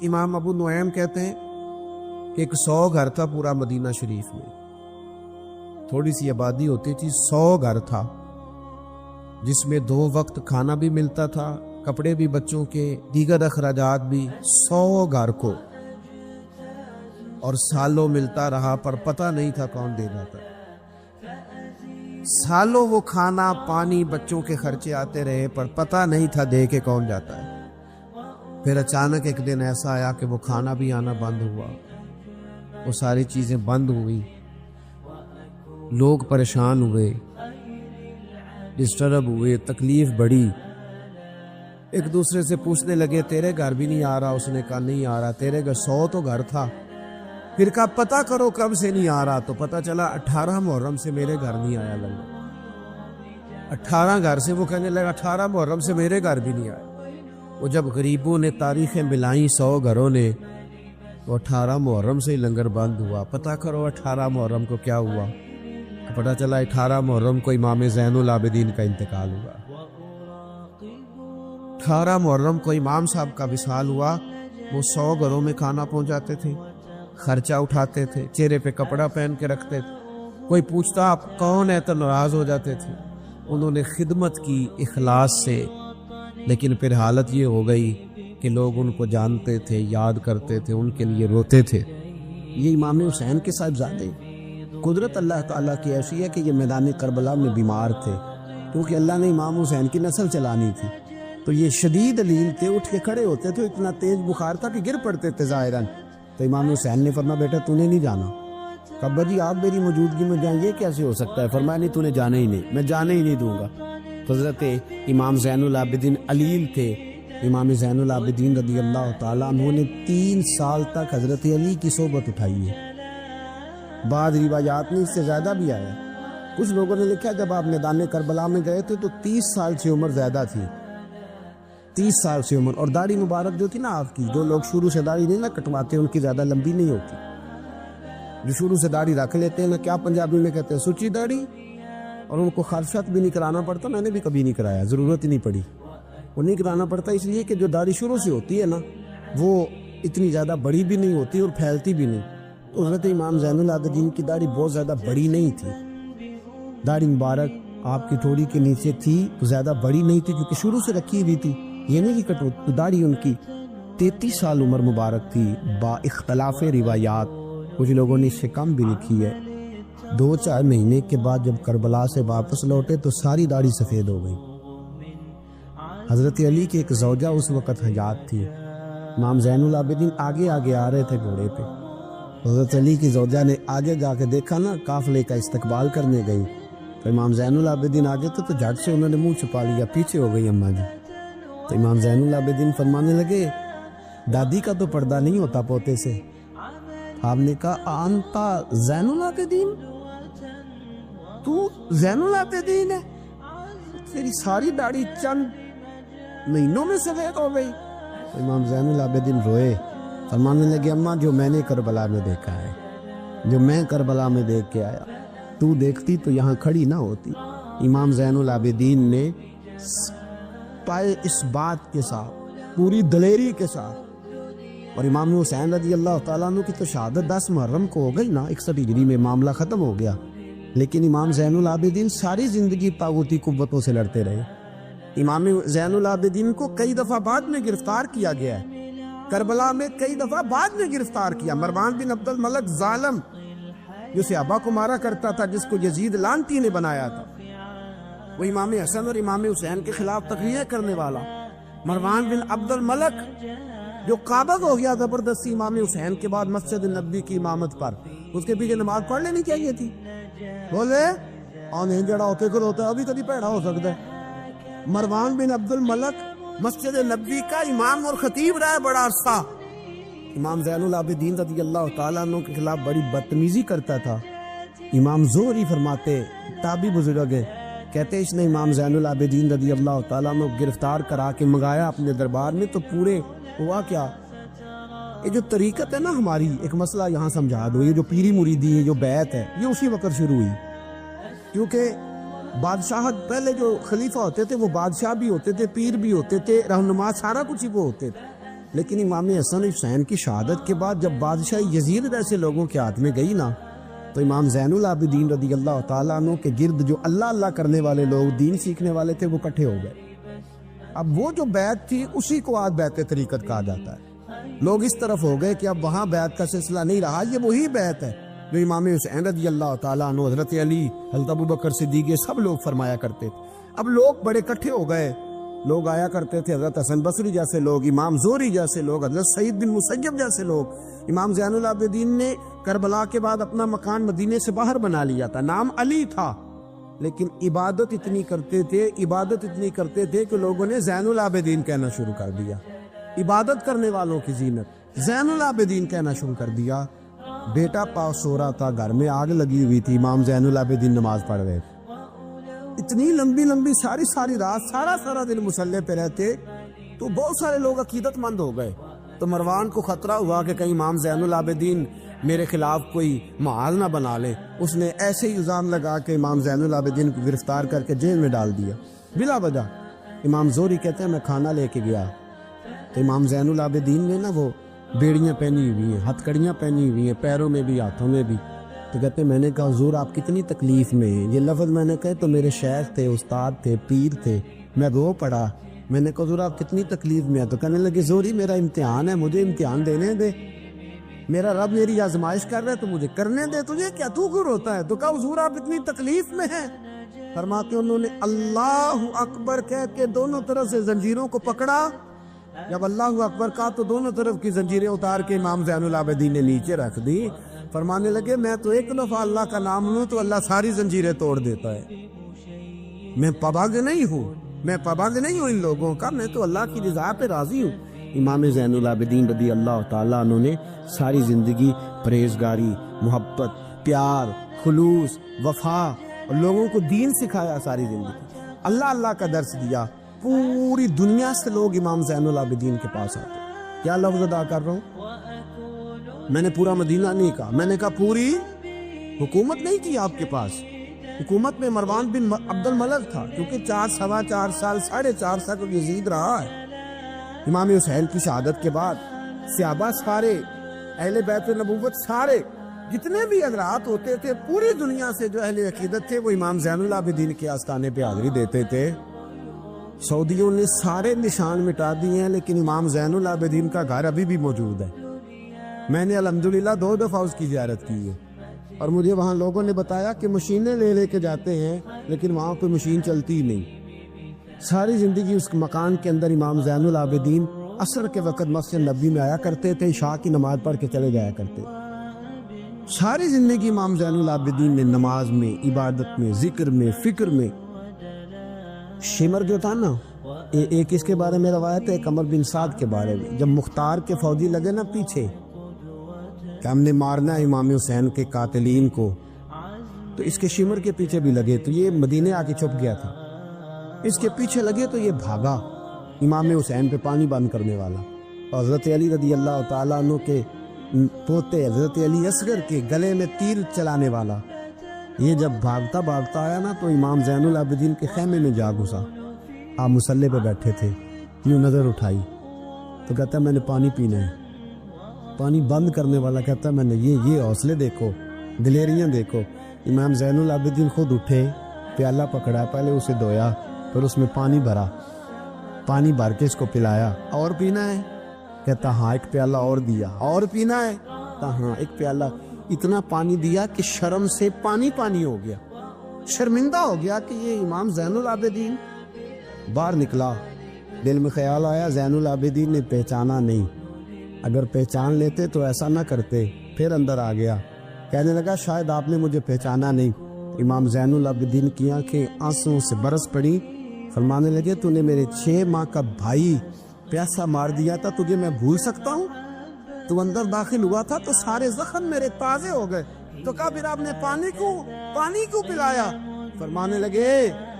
امام ابو نعیم کہتے ہیں کہ ایک 100 گھر تھا پورا مدینہ شریف میں، تھوڑی سی آبادی ہوتی تھی، 100 گھر تھا جس میں 2 وقت کھانا بھی ملتا تھا، کپڑے بھی بچوں کے، دیگر اخراجات بھی 100 گھر کو، اور سالوں ملتا رہا پر پتہ نہیں تھا کون دے جاتا۔ سالوں وہ کھانا پانی بچوں کے خرچے آتے رہے پر پتہ نہیں تھا دے کے کون جاتا ہے۔ پھر اچانک ایک دن ایسا آیا کہ وہ کھانا بھی آنا بند ہوا، وہ ساری چیزیں بند ہوئی، لوگ پریشان ہوئے، ڈسٹرب ہوئے، تکلیف بڑھی، ایک دوسرے سے پوچھنے لگے تیرے گھر بھی نہیں آ رہا؟ اس نے کہا نہیں آ رہا۔ تیرے گھر 100 تو گھر تھا۔ پھر کہا پتہ کرو کب سے نہیں آ رہا، تو پتہ چلا 18 محرم سے میرے گھر نہیں آیا لگا۔ 18 گھر سے وہ کہنے لگا 18 محرم سے میرے گھر بھی نہیں آیا۔ وہ جب غریبوں نے تاریخیں ملائیں 100 گھروں نے، تو 18 محرم سے ہی لنگر بند ہوا۔ پتہ کرو 18 محرم کو کیا ہوا، پتہ چلا 18 محرم کو امام زین العابدین کا انتقال ہوا۔ 18 محرم کو امام صاحب کا وصال ہوا۔ وہ 100 گھروں میں کھانا پہنچاتے تھے، خرچہ اٹھاتے تھے، چہرے پہ کپڑا پہن کے رکھتے تھے، کوئی پوچھتا آپ کون ہے تو ناراض ہو جاتے تھے۔ انہوں نے خدمت کی اخلاص سے، لیکن پھر حالت یہ ہو گئی کہ لوگ ان کو جانتے تھے، یاد کرتے تھے، ان کے لیے روتے تھے۔ یہ امام حسین کے صاحبزادے، قدرت اللہ تعالیٰ کی ایسی ہے کہ یہ میدان کربلا میں بیمار تھے، کیونکہ اللہ نے امام حسین کی نسل چلانی تھی، تو یہ شدید علیل تھے، اٹھ کے کھڑے ہوتے تھے، اتنا تیز بخار تھا کہ گر پڑتے تھے ظاہراً۔ تو امام حسین نے فرمایا بیٹا تو نے نہیں جانا۔ کہا جی آپ میری موجودگی میں جائیں، یہ کیسے ہو سکتا ہے؟ فرمایا نہیں تو نے جانا ہی نہیں، میں جانے ہی نہیں دوں گا۔ حضرت امام زین العابدین علیل تھے۔ امام زین العابدین رضی اللہ تعالیٰ عنہ نے 3 سال تک حضرت علی کی صحبت اٹھائی ہے۔ بعض روایات میں اس سے زیادہ بھی آیا۔ کچھ لوگوں نے لکھا جب آپ میدان کربلا میں گئے تھے تو 30 سال سے عمر زیادہ تھی، 30 سال سے عمر، اور داڑھی مبارک جو تھی نا آپ کی، جو لوگ شروع سے داڑھی نہیں نہ کٹواتے ان کی زیادہ لمبی نہیں ہوتی، جو شروع سے داڑھی رکھ لیتے ہیں نا، کیا پنجابی میں کہتے ہیں سچی داڑھی، اور ان کو خرشت بھی نہیں کرانا پڑتا۔ میں نے بھی کبھی نہیں کرایا، ضرورت ہی نہیں پڑی۔ وہ نہیں کرانا پڑتا اس لیے کہ جو داڑھی شروع سے ہوتی ہے نا وہ اتنی زیادہ بڑی بھی نہیں ہوتی اور پھیلتی بھی نہیں۔ تو حضرت امام زین العابدین کی داڑھی بہت زیادہ بڑی نہیں تھی، داڑھی مبارک آپ کی تھوڑی کے نیچے تھی، تو زیادہ بڑی نہیں تھی کیونکہ شروع سے رکھی ہوئی تھی، یہ نہیں کہ کٹو۔ داڑھی ان کی 33 سال عمر مبارک تھی، با اختلاف روایات، کچھ لوگوں نے اس سے کم بھی لکھی ہے۔ 2-4 مہینے کے بعد جب کربلا سے واپس لوٹے تو ساری داڑھی سفید ہو گئی۔ حضرت علی کی ایک زوجہ اس وقت حیات تھی۔ امام زین العابدین آگے آگے آ رہے تھے گھوڑے پہ، حضرت علی کی زوجہ نے آگے جا کے دیکھا نا، قافلے کا استقبال کرنے گئی، تو امام زین العابدین آگے تھے تو جھٹ سے انہوں نے منہ چھپا لیا، پیچھے ہو گئی اماں جی۔ تو امام زین العابدین فرمانے لگے دادی کا تو پردہ نہیں ہوتا پوتے سے۔ آپ نے کہا انتا زین العابدین، تو زین العابدین ہے؟ تیری ساری داڑھی چند مہینوں میں سفید ہو گئی۔ امام زین العابدین روئے، فرمانے لگے اماں جو میں نے کربلا میں دیکھا ہے، جو میں کربلا میں دیکھ کے آیا، تو دیکھتی تو یہاں کھڑی نہ ہوتی۔ امام زین العابدین نے پائے اس بات کے ساتھ، پوری دلیری کے ساتھ، اور امام حسین رضی اللہ تعالیٰ عنہ کی تو شہادت 10 محرم کو ہو گئی نا، 61 ہجری میں معاملہ ختم ہو گیا، لیکن امام زین العابدین ساری زندگی طاغوتی قوتوں سے لڑتے رہے۔ امام زین العابدین کو کئی دفعہ بعد میں گرفتار کیا گیا ہے، کربلا میں کئی دفعہ بعد میں گرفتار کیا۔ مروان بن عبد الملک ظالم جو صحابہ کو مارا کرتا تھا، جس کو یزید لعنتی نے بنایا تھا، وہ امام حسن اور امام حسین کے خلاف تقریریں کرنے والا مروان بن عبد الملک جو قابض ہو گیا زبردستی امام حسین کے بعد مسجد نبی کی امامت پر، اس کے پیچھے نماز پڑھ لینی چاہیے تھی۔ بولے آنے جڑا ہوتے کر ہوتا ہے، ابھی کبھی پیڑا ہو سکتا ہے۔ مروان بن عبد الملک مسجد نبی کا امام اور خطیب رہا ہے بڑا عرصہ، امام زین العابدین رضی اللہ تعالیٰ عنہ کے خلاف بڑی بدتمیزی کرتا تھا۔ امام زہری فرماتے، تابعی بزرگ ہے، کہتے اس نے امام زین العابدین رضی اللہ تعالیٰ عنہ گرفتار کرا کے منگایا اپنے دربار میں، تو پورے ہوا کیا، یہ جو طریقت ہے نا ہماری، ایک مسئلہ یہاں سمجھا دو، یہ جو پیری مریدی ہے، جو بیعت ہے، یہ اسی وقت شروع ہوئی، کیونکہ بادشاہت پہلے جو خلیفہ ہوتے تھے وہ بادشاہ بھی ہوتے تھے، پیر بھی ہوتے تھے، رہنما، سارا کچھ ہی وہ ہوتے تھے۔ لیکن امام حسن حسین کی شہادت کے بعد جب بادشاہ یزید ایسے لوگوں کے ہاتھ میں گئی نا، تو امام زین العابدین رضی اللہ تعالیٰ عنہ کے گرد جو اللہ اللہ کرنے والے لوگ، دین سیکھنے والے تھے، وہ اکٹھے ہو گئے۔ اب وہ جو بیعت تھی اسی کو آج بیعت طریقت کہا جاتا ہے۔ لوگ اس طرف ہو گئے کہ اب وہاں بیعت کا سلسلہ نہیں رہا، یہ وہی بیعت ہے جو امام حسین رضی اللہ تعالیٰ عنہ، حضرت علی، حضرت ابوبکر صدیق، یہ سب لوگ فرمایا کرتے تھے۔ اب لوگ بڑے اکٹھے ہو گئے، لوگ آیا کرتے تھے، حضرت حسن بصری جیسے لوگ، امام زہری جیسے لوگ، حضرت سعید بن مسیب جیسے لوگ۔ امام زین العابدین نے کربلا کے بعد اپنا مکان مدینے سے باہر بنا لیا تھا، نام علی تھا، لیکن عبادت اتنی کرتے تھے کہ لوگوں نے زین العابدین کہنا شروع کر دیا۔ عبادت کرنے والوں کی زینت زین العابدین کہنا شروع کر دیا۔ بیٹا پاس سو رہا تھا، گھر میں آگ لگی ہوئی تھی، امام زین العابدین نماز پڑھ رہے تھے، اتنی لمبی ساری رات سارا دن مصلی پہ رہتے، تو بہت سارے لوگ عقیدت مند ہو گئے۔ تو مروان کو خطرہ ہوا کہ کہیں امام زین العابدین میرے خلاف کوئی محاذ نہ بنا لے، اس نے ایسے ہی الزام لگا کہ امام زین العابدین کو گرفتار کر کے جیل میں ڈال دیا بلا وجہ۔ امام زہری کہتے ہیں میں کھانا لے کے گیا تو امام زین العابدین نے نا وہ بیڑیاں پہنی ہوئی ہیں، ہتھ کڑیاں پہنی ہوئی ہیں، پیروں میں بھی ہاتھوں میں بھی، تو کہتے ہیں میں نے کہا حضور آپ کتنی تکلیف میں ہیں؟ یہ لفظ میں نے کہا تو میرے شیخ تھے، استاد تھے، پیر تھے، میں رو پڑا، میں نے کہا حضور آپ کتنی تکلیف میں ہیں؟ تو کہنے لگے زہری میرا امتحان ہے، مجھے امتحان دینے دے، میرا رب میری آزمائش کر رہا ہے تو مجھے کرنے دے، تجھے کیا، تو کیوں روتا ہے؟ تو کہا حضور آپ اتنی تکلیف میں ہیں۔ فرماتے انہوں نے اللہ اکبر کہہ کے دونوں طرف سے زنجیروں کو پکڑا، جب اللہ اکبر کہا تو دونوں طرف کی زنجیریں اتار کے امام زین العابدین نے نیچے رکھ دی۔ فرمانے لگے میں تو ایک دفعہ اللہ کا نام لوں تو اللہ ساری زنجیریں توڑ دیتا ہے، میں پابند نہیں ہوں ان لوگوں کا، میں تو اللہ کی رضا پہ راضی ہوں۔ امام زین العابدین رضی اللہ تعالیٰ عنہ نے ساری زندگی پرہیزگاری، محبت، پیار، خلوص، وفا اور لوگوں کو دین سکھایا، ساری زندگی اللہ کا درس دیا۔ پوری دنیا سے لوگ امام زین العابدین کے پاس آتے۔ کیا لفظ ادا کر رہا ہوں؟ میں نے پورا مدینہ نہیں کہا، میں نے کہا پوری حکومت نہیں تھی آپ کے پاس، حکومت میں مروان بن عبد الملک تھا، کیونکہ 4.25 سال 4.5 سال یزید رہا ہے۔ امام حسین کی شہادت کے بعد صحابہ سارے، اہل بیت نبوت سارے، جتنے بھی حضرات ہوتے تھے پوری دنیا سے جو اہل عقیدت تھے، وہ امام زین العابدین کے آستانے پہ حاضری دیتے تھے۔ سعودیوں نے سارے نشان مٹا دیے ہیں، لیکن امام زین العابدین کا گھر ابھی بھی موجود ہے۔ میں نے الحمدللہ 2 دفعہ اس کی زیارت کی ہے، اور مجھے وہاں لوگوں نے بتایا کہ مشینیں لے کے جاتے ہیں، لیکن وہاں پہ مشین چلتی ہی نہیں۔ ساری زندگی اس مکان کے اندر امام زین العابدین عصر کے وقت مسجد نبی میں آیا کرتے تھے، عشاء کی نماز پڑھ کے چلے جایا کرتے۔ ساری زندگی امام زین العابدین نے نماز میں، عبادت میں، ذکر میں، فکر میں۔ شمر جو تھا نا، ایک اس کے بارے میں روایت ہے، ایک عمر بن سعد کے بارے میں، جب مختار کے فوجی لگے نا پیچھے کہ ہم نے مارنا ہے امام حسین کے قاتلین کو، تو اس کے شمر کے پیچھے بھی لگے، تو یہ مدینے آ کے چھپ گیا تھا، اس کے پیچھے لگے تو یہ بھاگا، امام حسین پہ پانی بند کرنے والا، اور حضرت علی رضی اللہ تعالیٰ عنہ کے پوتے حضرت علی اصغر کے گلے میں تیر چلانے والا، یہ جب بھاگتا آیا نا تو امام زین العابدین کے خیمے میں جا گھسا۔ آپ مصلی پہ بیٹھے تھے، یوں نظر اٹھائی تو کہتا ہے میں نے پانی پینا ہے، پانی بند کرنے والا کہتا ہے میں نے یہ حوصلے دیکھو، دلیریاں دیکھو۔ امام زین العابدین خود اٹھے، پیالہ پکڑا، پہلے اسے دھویا، پھر اس میں پانی بھرا، پانی بھر کے اس کو پلایا، اور پینا ہے؟ کہتا ہاں، ایک پیالہ اور دیا، اور پینا ہے؟ کہتا ہاں، ایک پیالہ، اتنا پانی دیا کہ شرم سے پانی ہو گیا، شرمندہ ہو گیا کہ یہ امام زین العابدین۔ باہر نکلا، دل میں خیال آیا زین العابدین نے پہچانا نہیں، اگر پہچان لیتے تو ایسا نہ کرتے۔ پھر اندر آ گیا، کہنے لگا شاید آپ نے مجھے پہچانا نہیں۔ امام زین العابدین کی آنکھیں آنسوں سے برس پڑی، فرمانے لگے تو نے میرے 6 ماہ کا بھائی پیاسا مار دیا تھا، تجھے میں بھول سکتا ہوں؟ تو اندر داخل ہوا تھا تو سارے زخم میرے تازے ہو گئے۔ تو کہا پھر آپ نے پانی کیوں پلایا؟ فرمانے لگے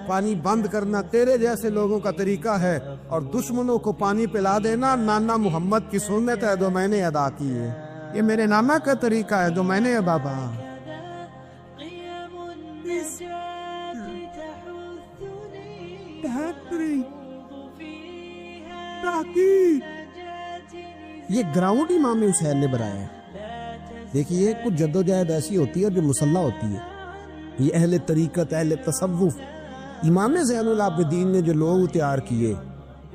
پانی بند کرنا تیرے جیسے لوگوں کا طریقہ ہے، اور دشمنوں کو پانی پلا دینا نانا محمد کی سنت ہے جو میں نے ادا کی ہے، یہ میرے نانا کا طریقہ ہے جو میں نے ادا کیا۔ یہ گراؤنڈ امام حسین نے بنایا ہے. دیکھیے کچھ جدوجہد ایسی ہوتی ہے جو مسلح ہوتی ہے. یہ اہل طریقت، اہل تصوف، امام زین العابدین نے جو لوگ تیار کیے،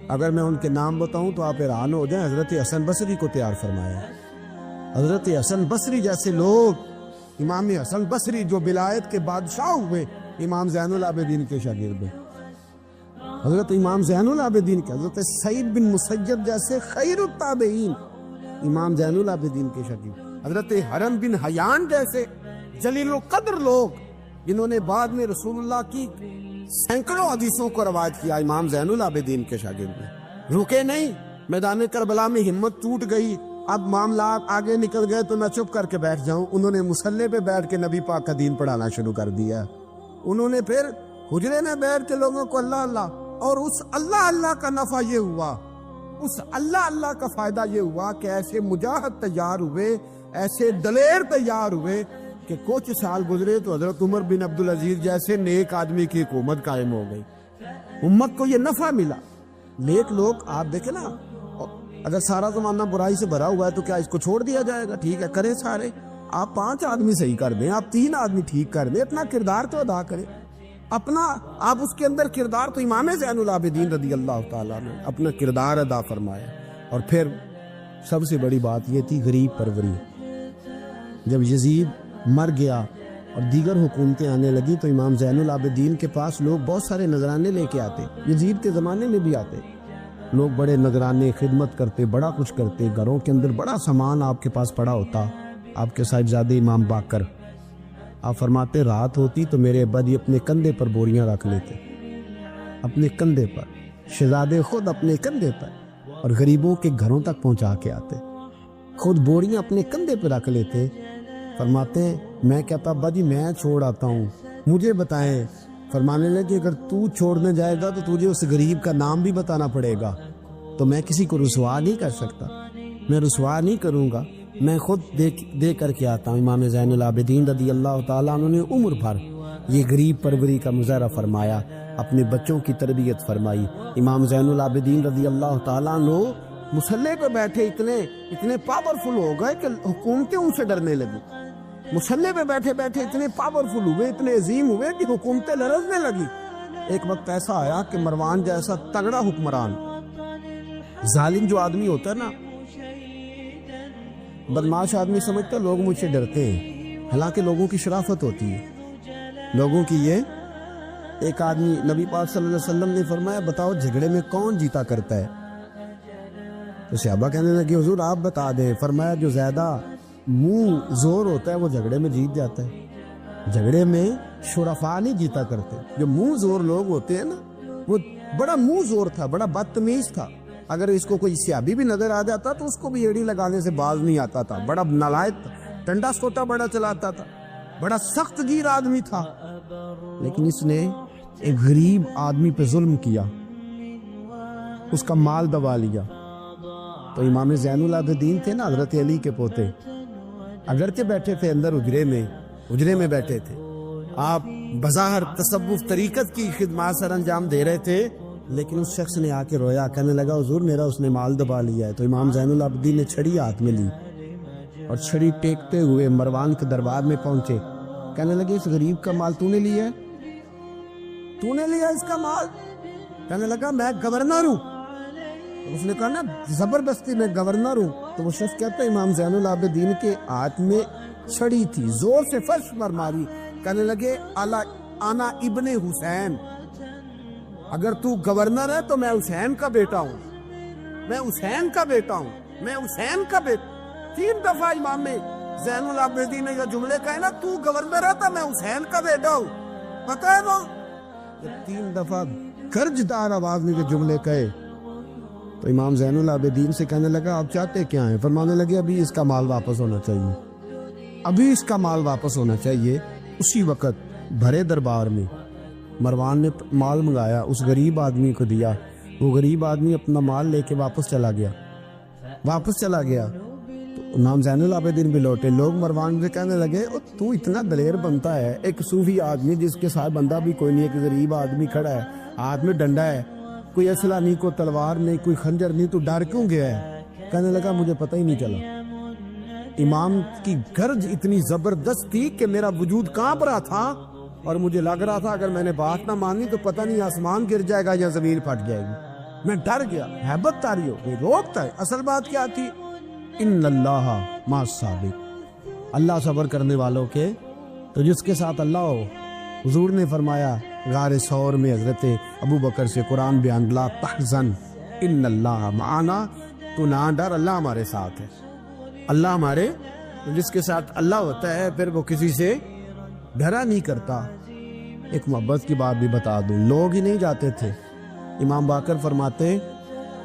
اگر میں ان کے نام بتاؤں تو آپ حیران ہو جائیں. حضرت حسن بصری کو تیار فرمایا. حضرت حسن بصری جیسے لوگ، امام حسن بصری جو ولایت کے بادشاہ ہوئے، امام زین العابدین کے شاگرد ہیں. حضرت امام زین العابدین کے، حضرت سعید بن مسیب جیسے خیر التابعین امام زین العابدین کے شاگرد. حضرت حرم بن حیان جیسے جلیل القدر لوگ جنہوں نے بعد میں رسول اللہ کی سینکڑوں حدیثوں کو روایت کیا، امام زین العابدین کے شاگرد ہیں. رکے نہیں، میدان کربلا میں ہمت ٹوٹ گئی، اب معاملات آگے نکل گئے تو میں چپ کر کے بیٹھ جاؤں. انہوں نے مصلے پہ بیٹھ کے نبی پاک کا دین پڑھانا شروع کر دیا. انہوں نے پھر حجرے میں بیٹھ کے لوگوں کو اللہ اللہ، اور اس اللہ اللہ کا نفع یہ ہوا، اس اللہ اللہ کا فائدہ یہ ہوا کہ ایسے مجاہد تیار ہوئے، ایسے دلیر تیار ہوئے کہ کچھ سال گزرے تو حضرت عمر بن عبدالعزیز جیسے نیک آدمی کی حکومت قائم ہو گئی. امت کو یہ نفع ملا. نیک لوگ آپ دیکھیں نا، اگر سارا زمانہ برائی سے بھرا ہوا ہے تو کیا اس کو چھوڑ دیا جائے گا؟ ٹھیک ہے کریں سارے، آپ 5 آدمی صحیح کر دیں، آپ 3 آدمی ٹھیک کر دیں، اپنا کردار تو ادا کریں. اپنا آپ اس کے اندر کردار، تو امام زین العابدین رضی اللہ تعالیٰ نے اپنا کردار ادا فرمایا. اور پھر سب سے بڑی بات یہ تھی غریب پروری. جب یزید مر گیا اور دیگر حکومتیں آنے لگی تو امام زین العابدین کے پاس لوگ بہت سارے نذرانے لے کے آتے. یزید کے زمانے میں بھی آتے لوگ، بڑے نذرانے خدمت کرتے، بڑا کچھ کرتے. گھروں کے اندر بڑا سامان آپ کے پاس پڑا ہوتا. آپ کے صاحبزادے امام باقر، آپ فرماتے رات ہوتی تو میرے ابا جی اپنے کندھے پر بوریاں رکھ لیتے، اپنے کندھے پر، شہزادے خود اپنے کندھے پر، اور غریبوں کے گھروں تک پہنچا کے آتے. خود بوریاں اپنے کندھے پہ رکھ لیتے. فرماتے میں کہتا ابا جی میں چھوڑ آتا ہوں، مجھے بتائیں. فرمانے لگے اگر تو چھوڑنے جائے گا تو تجھے اس غریب کا نام بھی بتانا پڑے گا، تو میں کسی کو رسوا نہیں کر سکتا، میں رسوا نہیں کروں گا، میں خود دے کر کے آتا ہوں. امام زین العابدین رضی اللہ تعالیٰ عنہ نے عمر بھر یہ غریب پروری کا مظاہرہ فرمایا، اپنے بچوں کی تربیت فرمائی. امام زین العابدین رضی اللہ تعالیٰ عنہ مصلے پہ بیٹھے اتنے پاورفل ہو گئے کہ حکومتیں ان سے ڈرنے لگی. مصلے پہ بیٹھے بیٹھے اتنے پاورفل ہوئے، اتنے عظیم ہوئے کہ حکومتیں لرزنے لگی. ایک وقت ایسا آیا کہ مروان جیسا تگڑا حکمران، ظالم جو آدمی ہوتا ہے نا، بدماش آدمی سمجھتا لوگ مجھ سے ڈرتے ہیں، حالانکہ لوگوں کی شرافت ہوتی ہے، لوگوں کی. یہ ایک آدمی، نبی پاک صلی اللہ علیہ وسلم نے فرمایا بتاؤ جھگڑے میں کون جیتا کرتا ہے؟ تو صحابہ کہنے لگے حضور آپ بتا دیں. فرمایا جو زیادہ منہ زور ہوتا ہے وہ جھگڑے میں جیت جاتا ہے. جھگڑے میں شرفا نہیں جیتا کرتے. جو منہ زور لوگ ہوتے ہیں نا، وہ بڑا منہ زور تھا، بڑا بدتمیز تھا. اگر اس کو کوئی سیابی بھی نظر آ جاتا تو اس کو بھی ایڑی لگانے سے باز نہیں آتا تھا. بڑا نالائق تھا، ٹنڈا سوٹا بڑا چلاتا تھا، بڑا سخت گیر آدمی تھا. لیکن اس نے ایک غریب آدمی پہ ظلم کیا، اس کا مال دبا لیا. تو امام زین العابدین تھے نا، حضرت علی کے پوتے، اگرچہ بیٹھے تھے اندر حجرے میں بیٹھے تھے، آپ بظاہر تصوف طریقت کی خدمات سر انجام دے رہے تھے، لیکن اس شخص نے آ کے رویا، کہنے لگا حضور میرا اس نے مال دبا لیا ہے. تو امام زین العابدین نے چھڑی ہاتھ میں لی اور چھڑی ٹیکتے ہوئے مروان کے دربار میں پہنچے. کہنے لگے اس غریب کا مال تو نے لیا ہے؟ تو نے لیا اس کا مال؟ کہنے لگا میں گورنر ہوں. اس نے کہا نا زبردستی میں گورنر ہوں. تو وہ شخص کہتا ہے امام زین العابدین کے ہاتھ میں چھڑی تھی، زور سے فرش پر ماری. کہنے لگے انا ابن حسین، اگر تو گورنر ہے تو میں حسین کا بیٹا ہوں، میں حسین کا بیٹا ہوں، میں حسین کا بیٹا. 3 دفعہ امام زین العابدین نے یہ جملے کہے نا، تو گورنر ہے تو میں حسین کا بیٹا ہوں. پتہ ہے نا، جب 3 دفعہ گرجدار آواز میں یہ جملے کہے تو امام زین العابدین سے کہنے لگا آپ چاہتے کیا ہیں؟ فرمانے لگے ابھی اس کا مال واپس ہونا چاہیے، ابھی اس کا مال واپس ہونا چاہیے. اسی وقت بھرے دربار میں مروان نے مال منگایا، اس غریب آدمی کو دیا. وہ غریب آدمی اپنا مال لے کے واپس چلا گیا. تو امام زین العابدین بھی لوٹے. لوگ مروان سے کہنے لگے تو اتنا دلیر بنتا ہے، ایک صوفی آدمی جس کے ساتھ بندہ بھی کوئی نہیں، ایک غریب آدمی کھڑا ہے، ہاتھ میں ڈنڈا ہے، کوئی اسلحہ نہیں، کوئی تلوار نہیں، کوئی خنجر نہیں، تو ڈر کیوں گیا ہے؟ کہنے لگا مجھے پتہ ہی نہیں چلا. امام کی گرج اتنی زبردست تھی کہ میرا وجود کانپ رہا تھا اور مجھے لگ رہا تھا اگر میں نے بات نہ مانی تو پتہ نہیں آسمان گر جائے گا یا زمین پھٹ جائے گی. میں ڈر گیا. ہیبت تاری ہو گئی, روکتا ہے. اصل بات کیا تھی؟ ان اللہ مع الصابرین, اللہ صبر کرنے والوں کے, تو جس کے ساتھ اللہ ہو. حضور نے فرمایا غار ثور میں حضرت ابو بکر سے قرآن بیان, لا تحزن ان اللہ معنا, تو نہ ڈر, اللہ ہمارے ساتھ ہے. اللہ ہمارے, جس کے ساتھ اللہ ہوتا ہے پھر وہ کسی سے ڈرا نہیں کرتا. ایک محبت کی بات بھی بتا دوں, لوگ ہی نہیں جاتے تھے. امام باقر فرماتے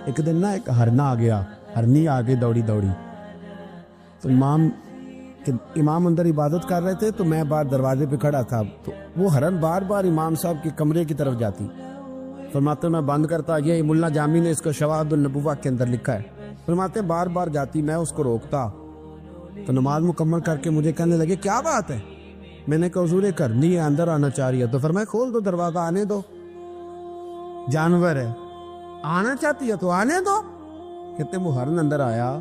ایک دن نا ایک ہرنا آ گیا, ہرنی آگے دوڑی دوڑی, تو امام اندر عبادت کر رہے تھے تو میں باہر دروازے پہ کھڑا تھا, تو وہ ہرن بار بار امام صاحب کے کمرے کی طرف جاتی. فرماتے میں بند کرتا, یہ ملا جامی نے اس کو شواہد النبوہ کے اندر لکھا ہے. فرماتے بار بار جاتی, میں اس کو روکتا, تو نماز مکمل کر کے مجھے کہنے لگے کیا بات ہے؟ میں نے کہا حضور کرنی ہے, اندر آنا چاہ رہی ہے. تو فرمایا کھول دو دروازہ, آنے دو, جانور ہے, آنا چاہتی ہے تو آنے دو. کہتے وہ ہرن اندر آیا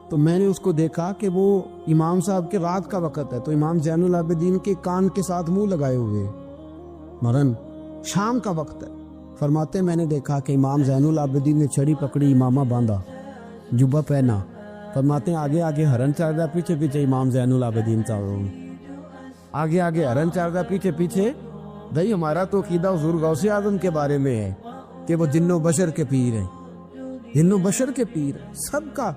تو میں نے اس کو دیکھا کہ وہ امام صاحب کے رات کا وقت ہے, تو امام زین العابدین کے کان کے ساتھ منہ لگائے ہوئے, مرن شام کا وقت ہے. فرماتے میں نے دیکھا کہ امام زین العابدین نے چھڑی پکڑی, امامہ باندھا, جبہ پہنا. فرماتے ہیں آگے آگے ہرن چل رہا, پیچھے پیچھے امام زین العابدین چل رہا ہوں. آگے آگے ہرن چل رہا, پیچھے پیچھے. بھائی ہمارا تو عقیدہ حضور غوث اعظم کے بارے میں ہے کہ وہ جن و بشر کے پیر ہیں, جن و بشر کے پیر, سب کا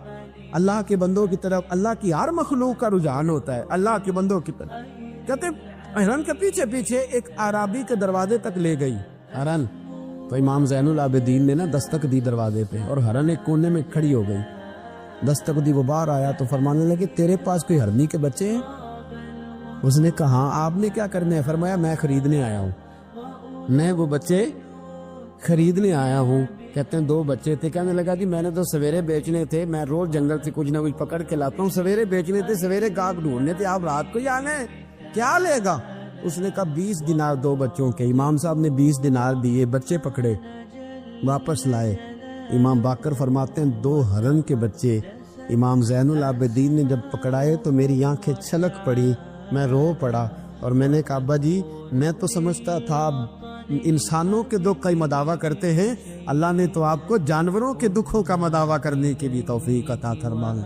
اللہ کے بندوں کی طرف, اللہ کی ہر مخلوق کا رجحان ہوتا ہے اللہ کے بندوں کی طرف. کہتے ہرن کے پیچھے پیچھے ایک عرابی کے دروازے تک لے گئی ہرن, تو امام زین العابدین نے نا دستک دی دروازے پہ, اور ہرن ایک کونے میں کھڑی ہو گئی. دستک دی, وہ باہر آیا تو فرمانے لگے تیرے پاس کوئی ہرنی کے بچے ہیں؟ اس نے کہا ہاں, آپ نے کیا کرنے ہے؟ فرمایا میں خریدنے آیا ہوں, میں وہ بچے خریدنے آیا ہوں. کہتے ہیں 2 بچے تھے. کہنے لگا جی میں نے تو سویرے بیچنے تھے, میں روز جنگل سے کچھ نہ کچھ پکڑ کے لاتا ہوں, سویرے بیچنے تھے, سویرے گاہک ڈھونڈنے تھے, آپ رات کو ہی آنے, کیا لے گا؟ اس نے کہا 20 دینار 2 بچوں کے. امام صاحب نے 20 دینار دیے, بچے پکڑے, واپس لائے. امام باقر فرماتے ہیں 2 ہرن کے بچے امام زین العابدین نے جب پکڑائے تو میری آنکھیں چھلک پڑی, میں رو پڑا. اور میں نے کہا ابا جی میں تو سمجھتا تھا انسانوں کے دکھ کا ہی مداوع کرتے ہیں, اللہ نے تو آپ کو جانوروں کے دکھوں کا مداوع کرنے کی بھی توفیق عطا فرمائی.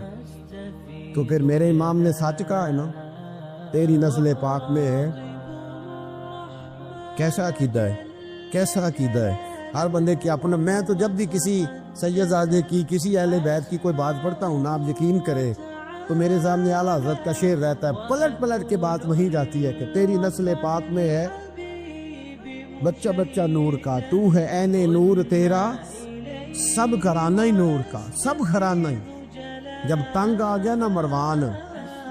تو پھر میرے امام نے سچ کہا ہے نا, تیری نسل پاک میں ہے. کیسا عقیدہ ہے, کیسا عقیدہ ہے ہر بندے کی اپنا. میں تو جب بھی کسی سید زادے کی, کسی اہل بیت کی کوئی بات پڑھتا ہوں نا, آپ یقین کرے تو میرے سامنے اعلیٰ حضرت کا شعر رہتا ہے, پلٹ پلٹ کے بات وہیں جاتی ہے کہ تیری نسل پاک میں ہے بچہ بچہ نور کا, تو ہے عین نور تیرا, سب گھرانہ ہی نور کا, سب گھرانہ ہی. جب تنگ آ گیا نا مروان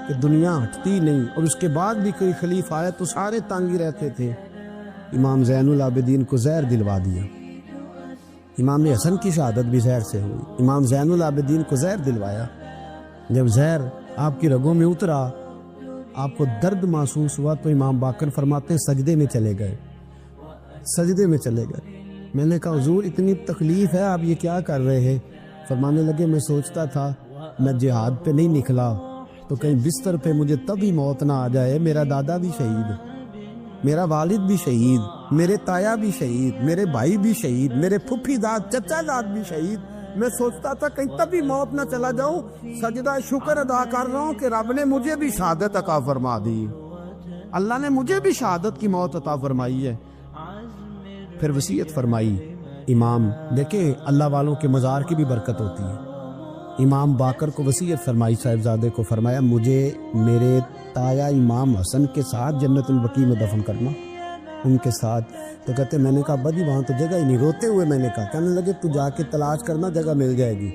کہ دنیا ہٹتی نہیں, اور اس کے بعد بھی کوئی خلیفہ آیا تو سارے تنگ ہی رہتے تھے, امام زین العابدین کو زہر دلوا دیا. امام حسن کی شہادت بھی زہر سے ہوئی, امام زین العابدین کو زہر دلوایا. جب زہر آپ کی رگوں میں اترا, آپ کو درد محسوس ہوا, تو امام باقر فرماتے ہیں سجدے میں چلے گئے, سجدے میں چلے گئے. میں نے کہا حضور اتنی تکلیف ہے, آپ یہ کیا کر رہے ہیں؟ فرمانے لگے میں سوچتا تھا میں جہاد پہ نہیں نکلا تو کہیں بستر پہ مجھے تبھی موت نہ آ جائے. میرا دادا بھی شہید, میرا والد بھی شہید, میرے تایا بھی شہید, میرے بھائی بھی شہید, میرے پھپھی داد چچا داد بھی شہید. میں سوچتا تھا کہیں تبھی موت نہ چلا جاؤں. سجدہ شکر ادا کر رہا ہوں کہ رب نے مجھے بھی شہادت عطا فرما دی, اللہ نے مجھے بھی شہادت کی موت عطا فرمائی ہے. پھر وصیت فرمائی امام, دیکھیں اللہ والوں کے مزار کی بھی برکت ہوتی ہے. امام باقر کو وصیت فرمائی صاحبزادے کو, فرمایا مجھے میرے تایا امام حسن کے ساتھ جنت البقیع میں دفن کرنا, ان کے ساتھ. تو کہتے میں نے کہا ابا جی وہاں تو جگہ ہی نہیں. روتے ہوئے میں نے کہا, کہنے لگے تو جا کے تلاش کرنا, جگہ مل جائے گی.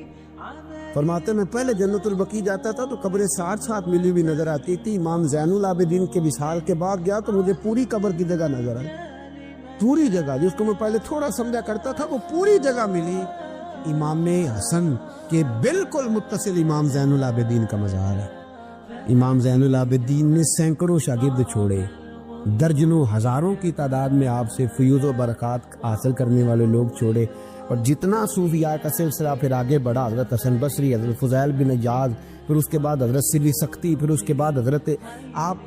فرماتے میں پہلے جنت البقیع جاتا تھا تو قبریں ساتھ ساتھ ملی ہوئی نظر آتی تھی. امام زین العابدین کے وصال کے بعد گیا تو مجھے پوری قبر کی جگہ نظر آئی, پوری جگہ جس کو میں پہلے تھوڑا سمجھا کرتا تھا وہ پوری جگہ ملی. امام حسن کے بالکل متصل امام زین العابدین کا مزار ہے. امام زین العابدین نے سینکڑوں شاگرد چھوڑے, درجنوں ہزاروں کی تعداد میں آپ سے فیوض و برکات حاصل کرنے والے لوگ چھوڑے. اور جتنا صوفیاء کا سلسلہ پھر آگے بڑھا، حضرت حسن بصری، حضرت فضیل بن عیاض، پھر اس کے بعد حضرت سلی سختی، پھر اس کے بعد حضرت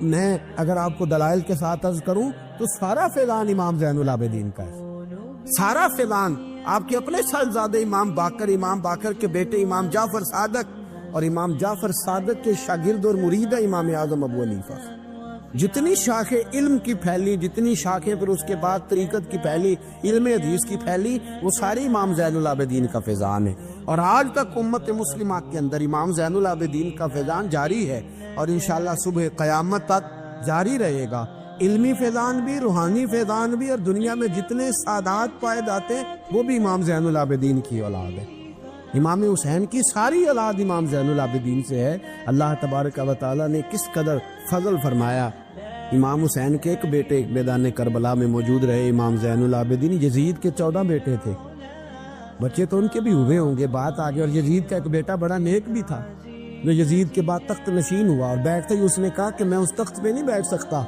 میں اگر آپ کو دلائل کے ساتھ عرض کروں تو سارا فیضان امام زین العابدین کا ہے، سارا فیضان آپ کے اپنے صاحبزادے امام باقر کے بیٹے امام جعفر صادق اور امام جعفر صادق کے شاگرد اور مرید ہے امام اعظم ابو حنیفہ۔ جتنی شاخیں علم کی پھیلی، جتنی شاخیں پھر اس کے بعد طریقت کی پھیلی، علم حدیث کی پھیلی، وہ ساری امام زین العابدین کا فیضان ہے، اور آج تک امت مسلمہ کے اندر امام زین العابدین کا فیضان جاری ہے، اور انشاءاللہ صبح قیامت تک جاری رہے گا۔ علمی فیضان بھی، روحانی فیضان بھی، اور دنیا میں جتنے سعادات پائے جاتے ہیں وہ بھی امام زین العابدین کی اولاد ہے۔ امام حسین کی ساری اولاد امام زین العابدین سے ہے۔ اللہ تبارک و تعالیٰ نے کس قدر فضل فرمایا۔ امام حسین کے ایک بیٹے میدان کربلا میں موجود رہے، امام زین العابدین۔ یزید کے 14 بیٹے تھے، بچے تو ان کے بھی ہوئے ہوں گے، بات آگے۔ اور یزید کا ایک بیٹا بڑا نیک بھی تھا جو یزید کے بعد تخت نشین ہوا، اور بیٹھتے ہی اس نے کہا کہ میں اس تخت پہ نہیں بیٹھ سکتا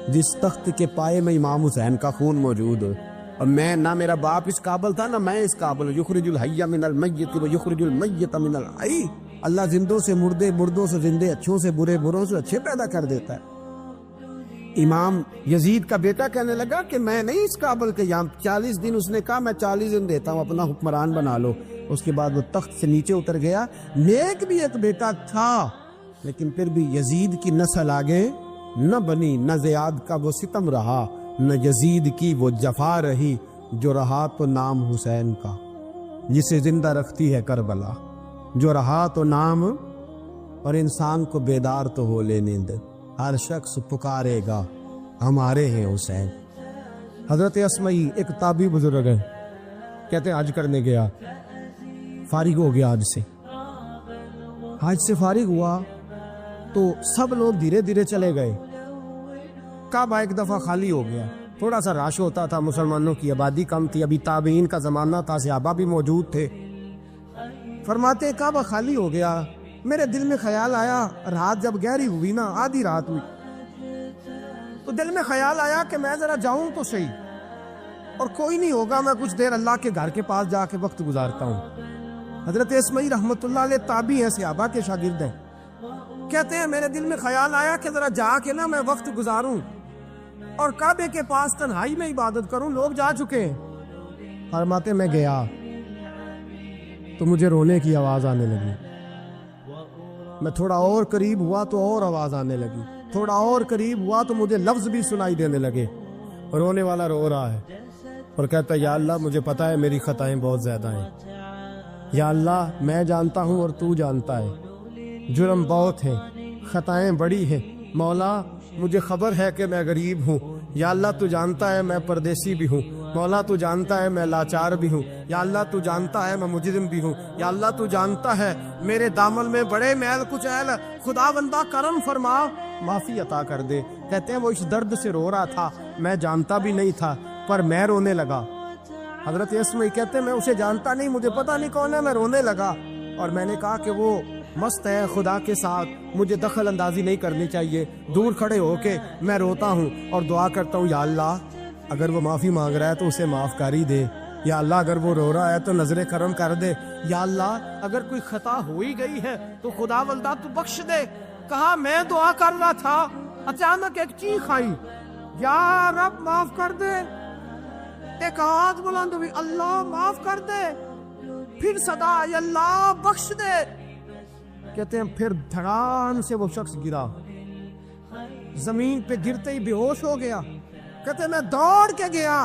جس تخت کے پائے میں امام حسین کا خون موجود ہو، اور میں نہ میرا باپ اس قابل تھا نہ میں اس قابل۔ یخرج الحی من المیت و یخرج المیت من الحی۔ اللہ زندوں سے مردے، مردوں سے زندے، اچھوں سے برے، بروں سے اچھے پیدا کر دیتا ہے۔ امام یزید کا بیٹا کہنے لگا کہ میں نہیں اس قابل کے، یہاں 40 دن اس نے کہا میں 40 دن دیتا ہوں، اپنا حکمران بنا لو۔ اس کے بعد وہ تخت سے نیچے اتر گیا۔ نیک بھی ایک بیٹا تھا، لیکن پھر بھی یزید کی نسل آگے نہ بنی، نہ زیاد کا وہ ستم رہا، نہ یزید کی وہ جفا رہی، جو رہا تو نام حسین کا، جسے زندہ رکھتی ہے کربلا، جو رہا تو نام، اور انسان کو بیدار تو ہو لے نیند، ہر شخص پکارے گا ہمارے ہیں حسین۔ حضرت اسمعی ایک تابعی بزرگ ہے، کہتے ہیں حج کرنے گیا، فارغ ہو گیا حج سے۔ حج سے فارغ ہوا تو سب لوگ دھیرے دھیرے چلے گئے، کعبہ ایک دفعہ خالی ہو گیا۔ تھوڑا سا رش ہوتا تھا، مسلمانوں کی آبادی کم تھی، ابھی تابعین کا زمانہ تھا، صحابہ بھی موجود تھے۔ فرماتے ہیں کعبہ خالی ہو گیا، میرے دل میں خیال آیا، رات جب گہری ہوئی نا، آدھی رات ہوئی، تو دل میں خیال آیا کہ میں ذرا جاؤں تو صحیح، اور کوئی نہیں ہوگا، میں کچھ دیر اللہ کے گھر کے پاس جا کے وقت گزارتا ہوں۔ حضرت اسمعی رحمۃ اللہ علیہ تابعی ہیں، صحابہ کے شاگرد ہیں، کہتے ہیں میرے دل میں خیال آیا کہ ذرا جا کے نا میں وقت گزاروں اور کعبے کے پاس تنہائی میں عبادت کروں، لوگ جا چکے ہیں۔ فرماتے میں گیا تو مجھے رونے کی آواز آنے لگی، میں تھوڑا اور قریب ہوا تو اور آواز آنے لگی، تھوڑا اور قریب ہوا تو مجھے لفظ بھی سنائی دینے لگے، رونے والا رو رہا ہے اور کہتا ہے یا اللہ مجھے پتا ہے میری خطائیں بہت زیادہ ہیں، یا اللہ میں جانتا ہوں اور تو جانتا ہے، جرم بہت ہے، خطائیں بڑی ہیں، مولا مجھے خبر ہے کہ میں غریب ہوں، یا اللہ تو جانتا ہے میں پردیسی بھی ہوں، مولا تو جانتا ہے میں لاچار بھی ہوں، یا اللہ تو جانتا ہے میں مجرم بھی ہوں، یا اللہ تو جانتا ہے میرے دامن میں بڑے میل کچیل، خدا بندہ کرم فرما، معافی عطا کر دے۔ کہتے ہیں وہ اس درد سے رو رہا تھا، میں جانتا بھی نہیں تھا، پر میں رونے لگا۔ حضرت اسمعی کہتے ہیں میں اسے جانتا نہیں، مجھے پتا نہیں کون ہے، میں رونے لگا، اور میں نے کہا کہ وہ مست ہے خدا کے ساتھ، مجھے دخل اندازی نہیں کرنی چاہیے، دور کھڑے ہو کے میں روتا ہوں اور دعا کرتا ہوں یا اللہ اگر وہ معافی مانگ رہا ہے تو اسے معاف کر ہی دے، یا اللہ اگر وہ رو رہا ہے تو نظر کرم کر دے، یا اللہ اگر کوئی خطا ہو ہی گئی ہے تو خدا بندہ تو بخش دے۔ کہا میں دعا کر رہا تھا، اچانک ایک چیخ آئی، یا رب معاف کر دے، ایک آواز بلند ہوئی، اللہ معاف کر دے، پھر صدا آئی، اللہ بخش دے۔ کہتے ہیں پھر دھڑام سے وہ شخص گرا، زمین پہ گرتے ہی بے ہوش ہو گیا۔ کہتے ہیں میں دوڑ کے گیا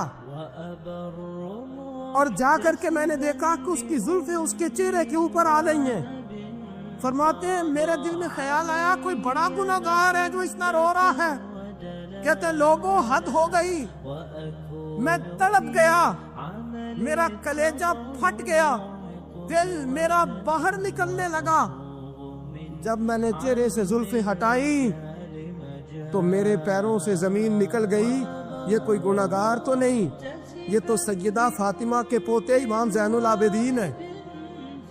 اور جا کر کے میں نے دیکھا کہ اس کی زلفیں اس کے چہرے کے اوپر آ گئی ہیں۔ فرماتے ہیں میرے دل میں خیال آیا کوئی بڑا گناہگار ہے جو اتنا رو رہا ہے۔ کہتے ہیں لوگوں حد ہو گئی، میں تڑپ گیا، میرا کلیجہ پھٹ گیا، دل میرا باہر نکلنے لگا۔ جب میں نے چہرے سے زلفیں ہٹائی تو میرے پیروں سے زمین نکل گئی، یہ کوئی گناہگار تو نہیں، یہ تو سیدہ فاطمہ کے پوتے امام زین العابدین ہے،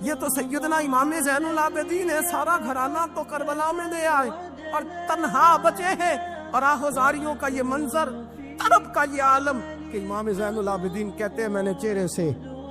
یہ تو سیدنا امام زین العابدین ہے، سارا گھرانہ تو کربلا میں لے آئے اور تنہا بچے ہیں، اور آہوزاریوں کا یہ منظر، طرب کا یہ عالم، کہ امام زین العابدین کہتے ہیں میں نے چہرے سے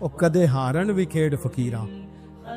ਉਹ ਕਦੇ ਹਾਰਨ ਵੀ ਖੇਡ ਫਕੀਰਾ।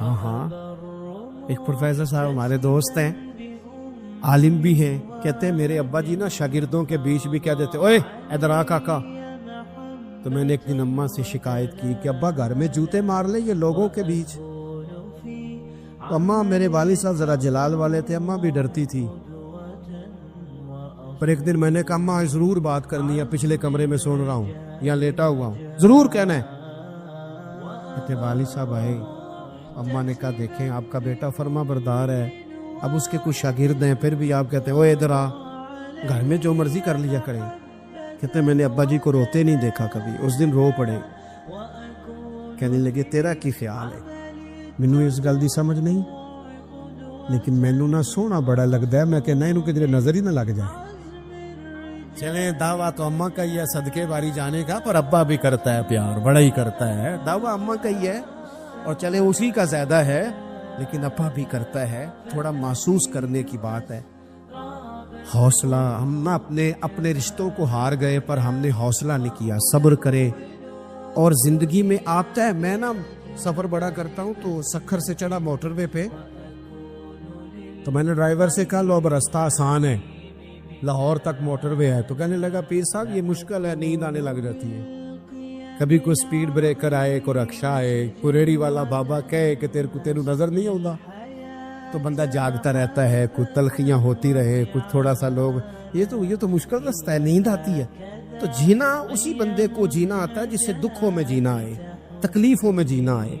ہاں ہاں، ایک پروفیسر صاحب ہمارے دوست ہیں، عالم بھی ہیں، کہتے ہیں میرے ابا جی نا شاگردوں کے بیچ بھی کہہ دیتے اوئے ادھر آ کاکا. تو میں نے ایک دن اماں سے شکایت کی کہ ابا گھر میں جوتے مار لے یہ لوگوں کے بیچ. تو اماں، میرے والد صاحب ذرا جلال والے تھے، اماں بھی ڈرتی تھی. پر ایک دن میں نے کہا اماں ضرور بات کرنی ہے، پچھلے کمرے میں سن رہا ہوں یا لیٹا ہوا ہوں، ضرور کہنا ہے. کہتے والد صاحب آئے، اماں نے کہا دیکھیں آپ کا بیٹا فرما بردار ہے، اب اس کے کچھ شاگرد ہیں پھر بھی آپ کہتے ہیں اوے ادھر آ، گھر میں جو مرضی کر لیا کریں. کہتے ہیں میں نے ابا جی کو روتے نہیں دیکھا کبھی، اس دن رو پڑے. کہنے لگے تیرا کی خیال ہے؟ مینوں اس گل دی سمجھ نہیں، لیکن مینوں نہ سونا بڑا لگتا ہے، میں کہنا انہوں کدھر نظر ہی نہ لگ جائے. چلیں دعویٰ تو اماں کا ہی ہے صدقے باری جانے کا، پر ابا بھی کرتا ہے پیار، بڑا ہی کرتا ہے. دعویٰ اماں کا ہی ہے اور چلے اسی کا زیادہ ہے، لیکن ابا بھی کرتا ہے. تھوڑا محسوس کرنے کی بات ہے. حوصلہ، ہم نہ اپنے رشتوں کو ہار گئے پر ہم نے حوصلہ نہیں کیا. صبر کرے. اور زندگی میں آتا ہے، میں نا سفر بڑا کرتا ہوں تو سکھر سے چڑھا موٹر وے پہ، تو میں نے ڈرائیور سے کہا لو اب راستہ آسان ہے، لاہور تک موٹر وے ہے. تو کہنے لگا پیر صاحب یہ مشکل ہے، نیند آنے لگ جاتی ہے. کبھی کوئی سپیڈ بریکر آئے، کوئی رکشہ آئے، کوئی ریڑی والا بابا کہے کہ تیرے نظر نہیں آتا، تو بندہ جاگتا رہتا ہے. کچھ تلخیاں ہوتی رہے، کچھ تھوڑا سا لوگ یہ تو مشکل رستہ ہے، نیند آتی ہے. تو جینا اسی بندے کو جینا آتا ہے جسے دکھوں میں جینا آئے، تکلیفوں میں جینا آئے.